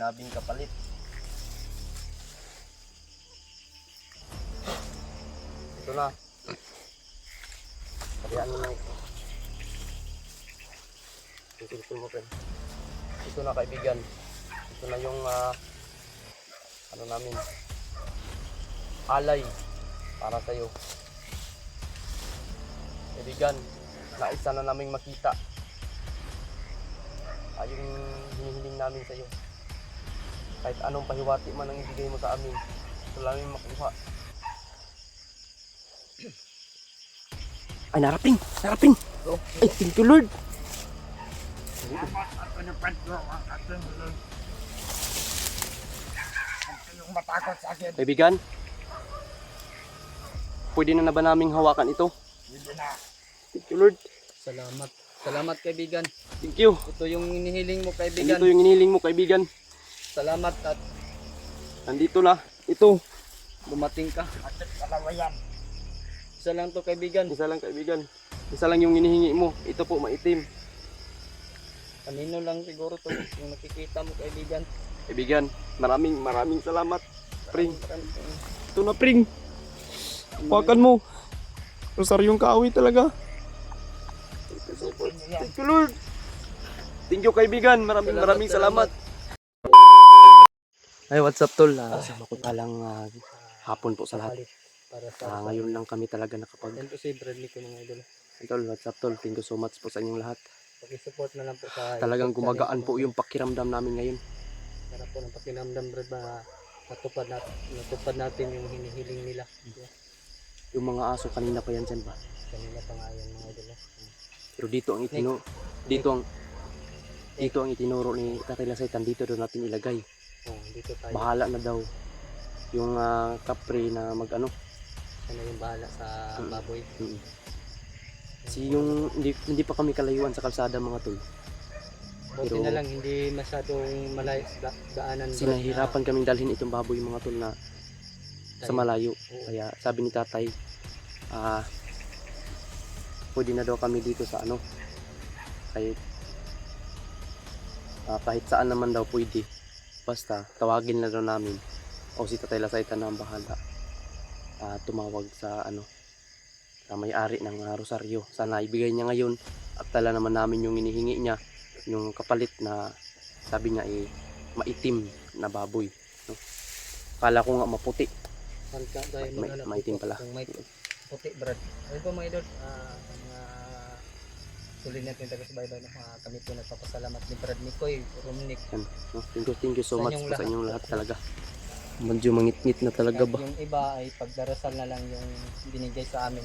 Nabing kapalit. Ito na. Kayaan mo na ito. Tutuloy mo rin. Ito na kaibigan. Ito na yung ano namin. Alay para sa'yo. Kaibigan, naisa na naming makita. Yung hinihiling namin sa'yo. Kahit anong pahiwati man ang ibigay mo sa amin, ito lang yung makuha. Ay, narating! Narating! Ay, thank you Lord! Kaibigan, pwede na ba naming hawakan ito? Thank you Lord! Salamat. Salamat kaibigan. Thank you! Ito yung hinihiling mo kaibigan. Ito yung hinihiling mo kaibigan. Salamat at Nandito na. Ito. dumating ka. Isa lang to kaibigan. Isa lang kaibigan. Isa lang yung hinihingi mo. Ito po maitim. Kanino lang siguro to yung nakikita mo kaibigan. Kaibigan, maraming salamat. Pring. Ito na pring. Huwakan mo. Rosaryong kaaway talaga. Thank you Lord. Thank you kaibigan. Maraming salamat. Ay, what's up tol? Sama ko talang hapon po sa lahat. Para sa Ngayon lang kami talaga nakapag... Yan po si Bradley ko mga idol. Tol, what's up tol? Thank you so much po sa inyong lahat. Paki-support na lang po sa Talagang YouTube channel gumagaan po yung pakiramdam namin ngayon. Para po ng pakinamdam Brad ba natupad natin yung hinihiling nila. Yung mga aso kanina pa yan dyan ba? Kanina pa nga yan mga idol. Pero dito ang itinuro ni Tatay Lasaitan, dito daw natin ilagay. Oh, dito tayo. Bahala na daw yung kapre na mag-ano. Siya na yung bahala sa baboy. Kasi yung hindi pa kami kalayuan sa kalsada mga tol. Buti Pero na lang hindi masyadong daanan. Sinahirapan kaming dalhin itong baboy mga tol na sa malayo. Oo. Kaya sabi ni Tatay, pwede na daw kami dito sa ano. Kahit saan naman daw pwede. Basta tawagin na daw namin o si Tatay Lasaitan na ang bahala tumawag sa ano sa may-ari ng rosaryo. Sana ibigay niya ngayon at tala naman namin yung inihingi niya, yung kapalit na sabi niya maitim na baboy, no? Kala ko nga maputi. Maitim pala. Kung may puti Brad. Ayun po mga idol, mga tuloy natin taga-subaybay na kami po nagpapasalamat ni Brad Nicoy Rumnik. No? Thank you so much po sa inyong lahat talaga. Medyo mangit-ngit na talaga ba? Yung iba ay pagdarasal na lang yung binigay sa amin.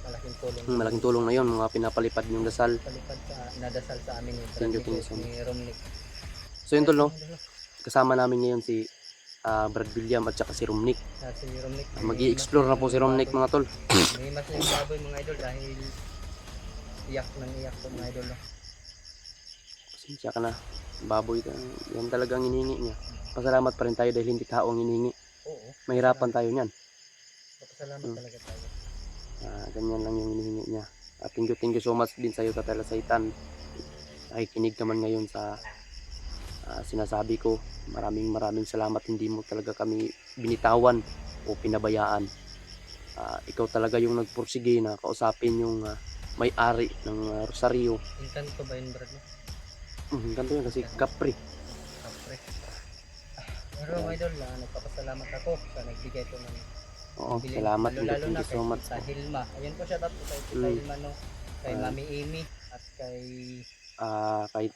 Malaking tulong. Malaking tulong na yun, mga pinapalipad yung dasal. Palipad sa nadasal sa amin ni Brad Thank you Nicoy so much. ni Rumnik. So yun tol, no? Kasama namin ngayon si Brad William at saka si Rumnik. Si Rumnik. Mag-i-explore na po si Rumnik mga tol. May mas yung baboy mga idol dahil iyak po mga idol. No? Pasensya ka na, baboy. Yan talagang hinihingi niya. Pasalamat pa rin tayo dahil hindi tao ang hinihingi. Oo. Mahirapan tayo niyan. Pasalamat talaga tayo. Ganyan lang yung hinihingi niya. Thank you so much din sa iyo Tatay Lasaitan. Nakikinig ka man ngayon sa sinasabi ko. Maraming salamat. Hindi mo talaga kami binitawan o pinabayaan. Ikaw talaga yung nagpursige na kausapin yung may-ari ng rosaryo. Inkanto ba yun Brad? Ganito yan kasi kapre. Kapre. Pero mga idol, nagpapasalamat ako sa nagbigay po ng Oo, salamat. lalo Thank na you so much. sa Hilma. Ayun po siya po kay Tita Hilma no. Kay Mami Amy at kay Kay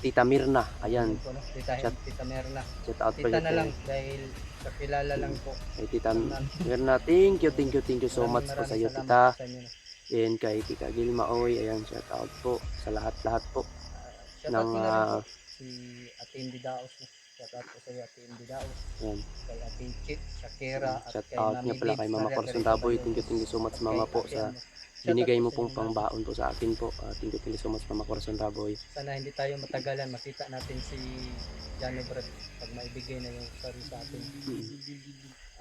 Tita Mirna. Ayan. po, no? Tita Merna. Shout out po Tita yun. na lang dahil kakilala lang po. Kay Tita Mirna. Thank you so much po sa iyo tita. And kay Tita Gilma Oy. Ayan, shout out po sa lahat po. Shout out ko na rin po si Ate Indy Daos. Shout out po sa iyo Ate Indy Daos. Ayan. Kay Ate Chit, Shakira at Shout kay out Mami niya pala Bibs, kay Mama Corazon Raboy. Thank you so much Mama po sa binigay mo pong pangbaon po sa akin po. Thank you so much Mama Corazon Raboy. Sana hindi tayo matagalan, makita natin si Johnny Brad pag maibigay na yung sarili sa atin.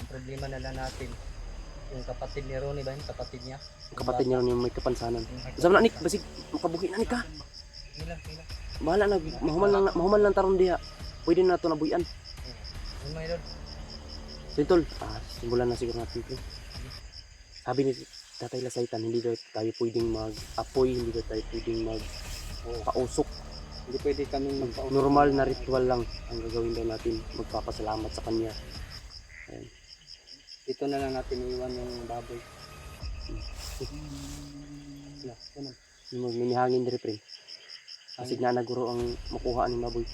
Ang problema na lang natin, yung kapatid ni Ronnie ba yun? Kapatid niya? Kapatid niya rin yung may kapansanan. Sama na Nick, basig makabuhi na Nick ha. Hila. Bahala na, mahuman lang taron diha. pwede na ito nabuyan. Yun mga idol. So yun, tol, simulan na siguro natin ito. Sabi ni Tatay Lasaitan, hindi daw tayo pwedeng mag-apoy, hindi daw tayo pwedeng mag-pausok. Hindi pwede kaming magpausok. Normal na ritual lang ang gagawin daw natin, magpapasalamat sa kanya. Ayan. Dito na lang natin iwan yung baboy. Minihangin diri pre. Kasi na naguro ang makuha ni Maboy.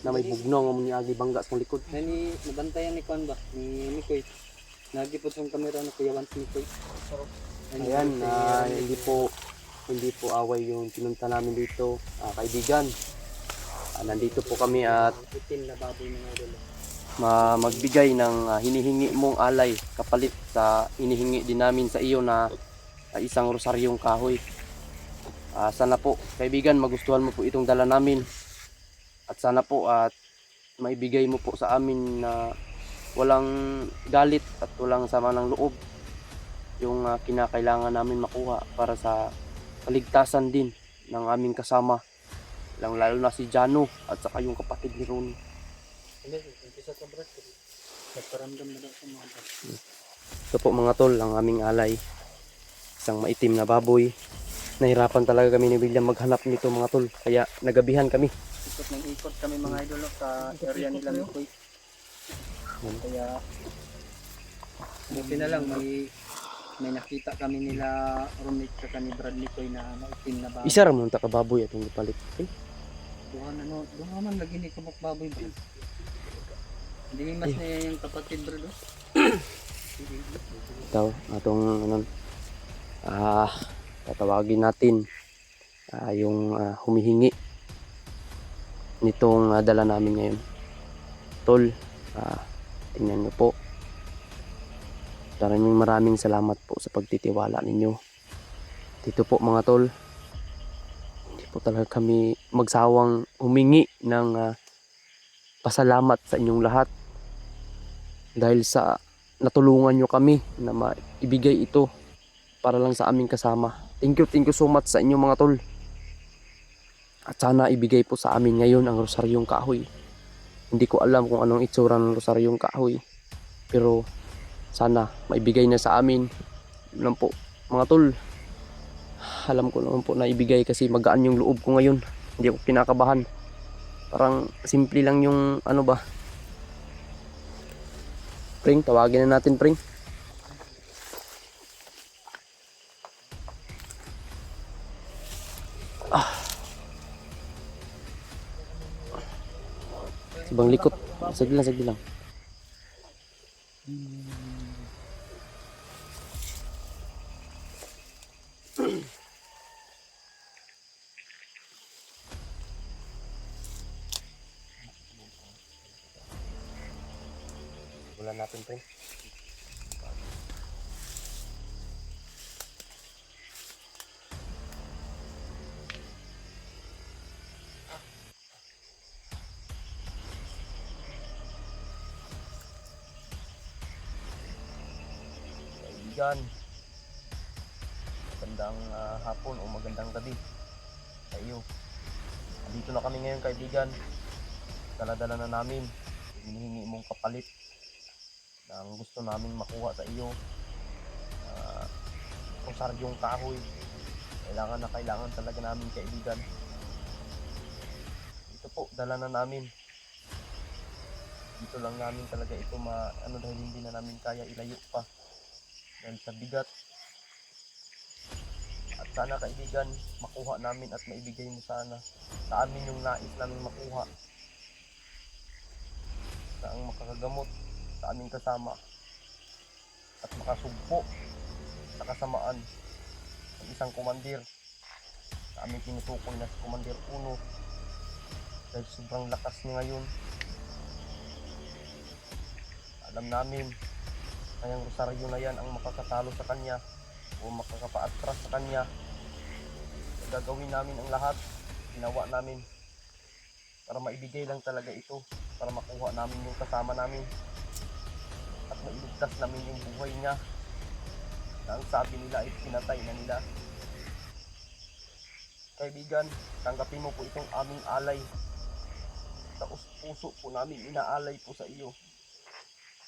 Na may bugnaw nga mga agi bangga sa likod. Nabantayan ni Kwan ba? Ni Mikoy. Nagipot yung kamera na Kuya Vance Mikoy. Ayan, hindi po away yung pinunta namin dito, kaibigan. Nandito po kami at Itim na baboy mga idol. magbigay ng hinihingi mong alay kapalit sa hinihingi din namin sa iyo na isang rosaryong kahoy. Sana po kaibigan magustuhan mo po itong dala namin at sana po at maibigay mo po sa amin na walang galit at walang sama ng loob yung kinakailangan namin makuha para sa kaligtasan din ng aming kasama, lalo na si Jano at saka yung kapatid ni Ron. Umpisa sa brad. Nagparamdam na daw sa mga brad. Ito po mga tol, ang aming alay. Isang maitim na baboy. Nahirapan talaga kami ni William maghanap nito mga tol. Kaya nagabihan kami. Ikot ng ikot kami mga idol sa area nila Mikoy. Kaya buti na lang may nakita kami nila Ronit sa ni Brad Mikoy na maitim na baboy. Isa ramon ta ka baboy atong gipalit. Duha man lagi ni kabuk baboy ba. Hindi mas na yung kapatid bro. Ito, atong tatawagin natin yung humihingi nitong dala namin ngayon. Tol, tingnan nyo po. Maraming salamat po sa pagtitiwala ninyo. Dito po mga tol, hindi po talaga kami magsawang humingi ng pasalamat sa inyong lahat dahil sa natulungan nyo kami na maibigay ito para lang sa aming kasama. Thank you so much sa inyo mga tol. At sana ibigay po sa amin ngayon ang rosaryong kahoy. Hindi ko alam kung anong itsura ng rosaryong kahoy, pero sana maibigay na sa amin. Lang po mga tol, alam ko naman po na ibigay kasi magaan yung loob ko ngayon. Hindi ako kinakabahan. Parang simple lang yung Pring, tawagin na natin Pring. Ibang likot. Sagli lang. Simulan natin, Pring. Kaibigan, magandang hapon o magandang gabi sa iyo. Dito na kami ngayon kaibigan. Dala-dala na namin hinihingi mong kapalit ng gusto namin makuha sa iyo. Rosaryong kahoy. Kailangan talaga namin kaibigan. Ito po, dala na namin. Dito lang namin talaga ito dahil hindi na namin kaya ilayo pa dahil sa bigat. At sana kaibigan, makuha namin at maibigay mo sana sa amin yung nais namin makuha na ang makakagamot sa aming kasama at makasugpo sa kasamaan ng isang komandir na aming tinutukoy na si Komandir Uno dahil sobrang lakas niya ngayon. Alam namin na yung rosaryo na yan ang makakatalo sa kanya o makakapaatras sa kanya. Gagawin namin ang lahat, ginawa namin para maibigay lang talaga ito, para makuha namin yung kasama namin at mailigtas namin yung buhay niya na ang sabi nila ay pinatay na nila. Kaibigan, tanggapin mo po itong aming alay. Taos puso po namin inaalay po sa iyo.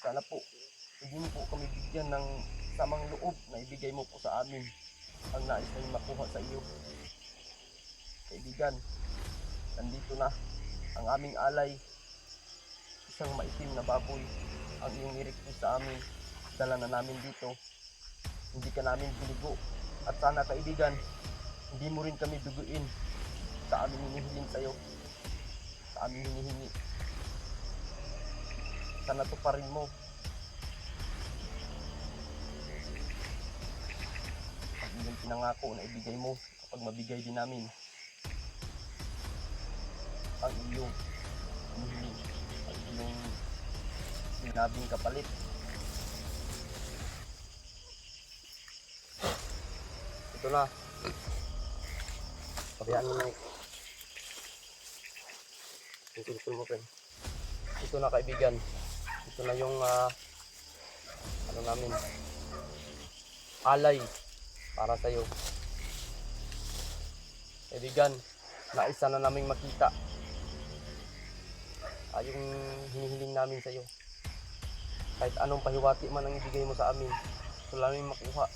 Sana po, hindi mo po kami bigyan ng samang loob na ibigay mo po sa amin ang nais namin makuha sa iyo. Kaibigan, nandito na ang aming alay. Isang maitim na baboy ang iyong i-request sa amin. Dala na namin dito. Hindi ka namin binigo. At sana kaibigan, hindi mo rin kami duguin sa aming hinihiling sa'yo. Sa aming hinihingi. Sana tuparin mo ang iyong pinangako na ibigay mo kapag mabigay din namin ang iyong hinihiling, ang iyong sinabing kapalit. Ito na. Pabayaan mo na. Ito mo, friend. Ito na kaibigan. Ito na yung ano namin, alay para sa iyo. Kaibigan, naisa na naming makita yung hinihiling namin sa iyo. Kahit anong pahiwati man ang ibigay mo sa amin, ito lang namin makuha.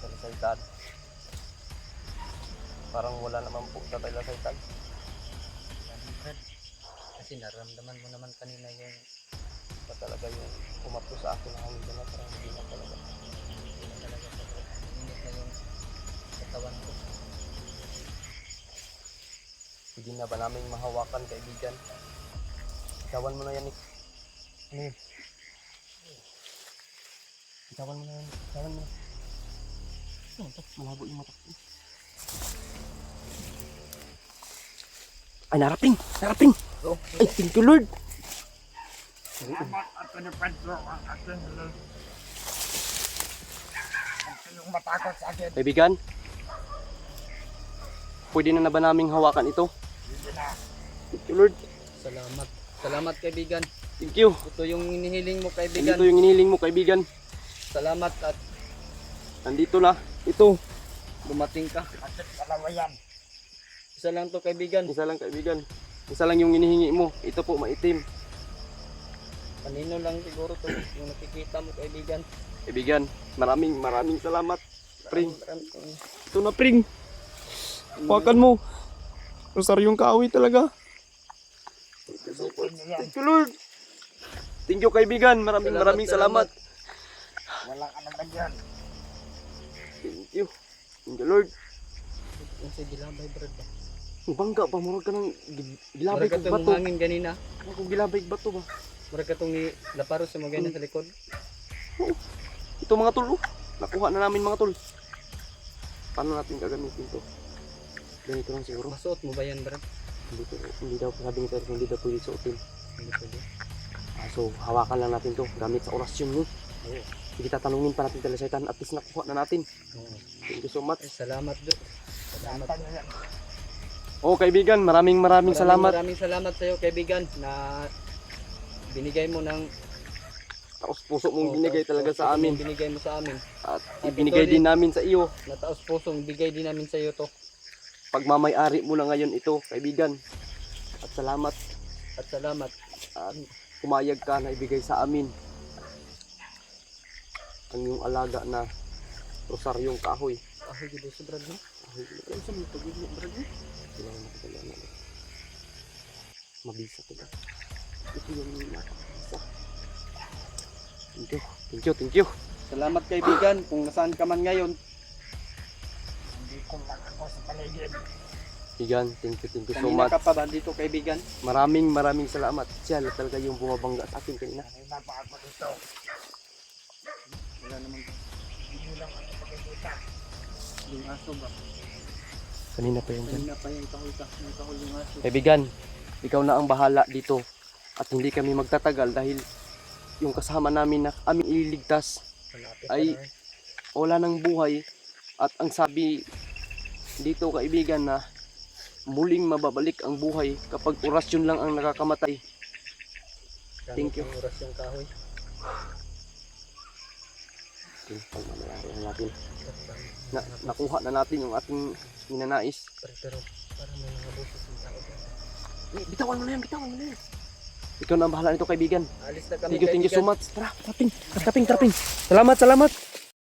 Salasaytan. Parang wala naman po sa salasaytan. Kasi naramdaman mo naman kanina yung Ba talaga yung umaplo sa akin na hangin na parang hindi na talaga. hindi na talaga sobrang init na yung katawan ko. Hindi na ba namin mahawakan kaibigan? Itawan mo na yan, Nick. Ano yun? Itawan mo na yan. Itawan mo na. Ano ito? Malabo yung mata ko. Ay, narating! Narating! Oh, Ay, thank you Lord! Salamat at pinipedro ang aking hiling. Ang kayong matakot sa akin. Kaibigan, pwede na ba naming hawakan ito? Hindi na. Thank you Lord! salamat. Salamat kaibigan. Thank you! Ito yung hinihiling mo kaibigan. Nandito yung iniling mo kaibigan. Salamat at Nandito na. Ito. dumating ka. Bakit dalawa yan? Isa lang to kaibigan. Isa lang kaibigan. Isa lang yung inihingi mo. Ito po maitim. Kanino lang siguro to yung nakikita mo kaibigan. Kaibigan, maraming salamat. Pring. Maraming- Ito na pring. Hawakan mo. Rosaryong kaaway talaga. Isipin niyo yan. Thank you Lord. Thank you kaibigan. Maraming salamat. Walang anong yan. Thank you. Thank you Lord. Yung sa gilabay brad ba? Bangga pa. Murag ka ng gilabay Murag ka kong tong bato. hangin ganina. Kung gilabay kong bato ba? Murag ka tong ni laparo sa mga ganyan sa likod. Ito mga tol. Nakuha na namin mga tol. Paano natin gagamitin to? Ganito lang siguro. Masuot mo ba yan brad? Hindi daw sabi ni Sir, hindi daw pwede suotin. Hindi pwede. So hawakan lang natin to gamit sa orasyon mo. Oo. Hindi tatanungin pa natin talasaytan. At least nakuha na natin. Oo. Thank you so much. Ay, salamat do. Salamat. Tatan niyo yan. Oh kaibigan, maraming salamat. Maraming salamat sa iyo kaibigan na binigay mo ng Taos puso mong binigay talaga sa amin. Binigay mo sa amin. At At ibinigay ito din namin sa iyo. Na taos pusong bigay din namin sa iyo to. Pagmamay-ari mo na ngayon ito, kaibigan. At salamat. At salamat. At pumayag ka na ibigay sa amin ang iyong alaga na rosaryong kahoy. Ahoy gid sa brad no. Ano sa mga pag-ibig mo, brad? Kailangan na kita lang. Mabisa ko ba? Ito yung nakakabisa. Thank you. Thank you. Thank you. Salamat kaibigan kung nasaan ka man ngayon. Hindi ko lang ako sa paligid. Kaibigan, thank you so Kanina much. ka pa ba dito kaibigan? Maraming salamat. Siya na talaga yung bumabangga sa akin kanina. Kanina pa ako dito. Wala naman Hindi lang ako pagkikita. yung aso ba? Kanina pa yun dyan. Kanina pa yung kahul yung aso. Kaibigan, ikaw na ang bahala dito. At hindi kami magtatagal dahil yung kasama namin na aming ililigtas Malapit ay na rin. wala ng buhay. At ang sabi dito kaibigan na muling mababalik ang buhay kapag orasyon lang ang nakakamatay. Thank you. Gamit ang oras yung kahoy. Yung pagmamayari na natin. Nakuha na natin yung ating ninanais. Pero parang may mga boses ng tao dyan. Bitawan mo na yan, bitawan mo na yan. Ikaw na ang bahala nito, kaibigan. Alis na kami, Thank you so kaibigan. much. Tara, traping. Salamat.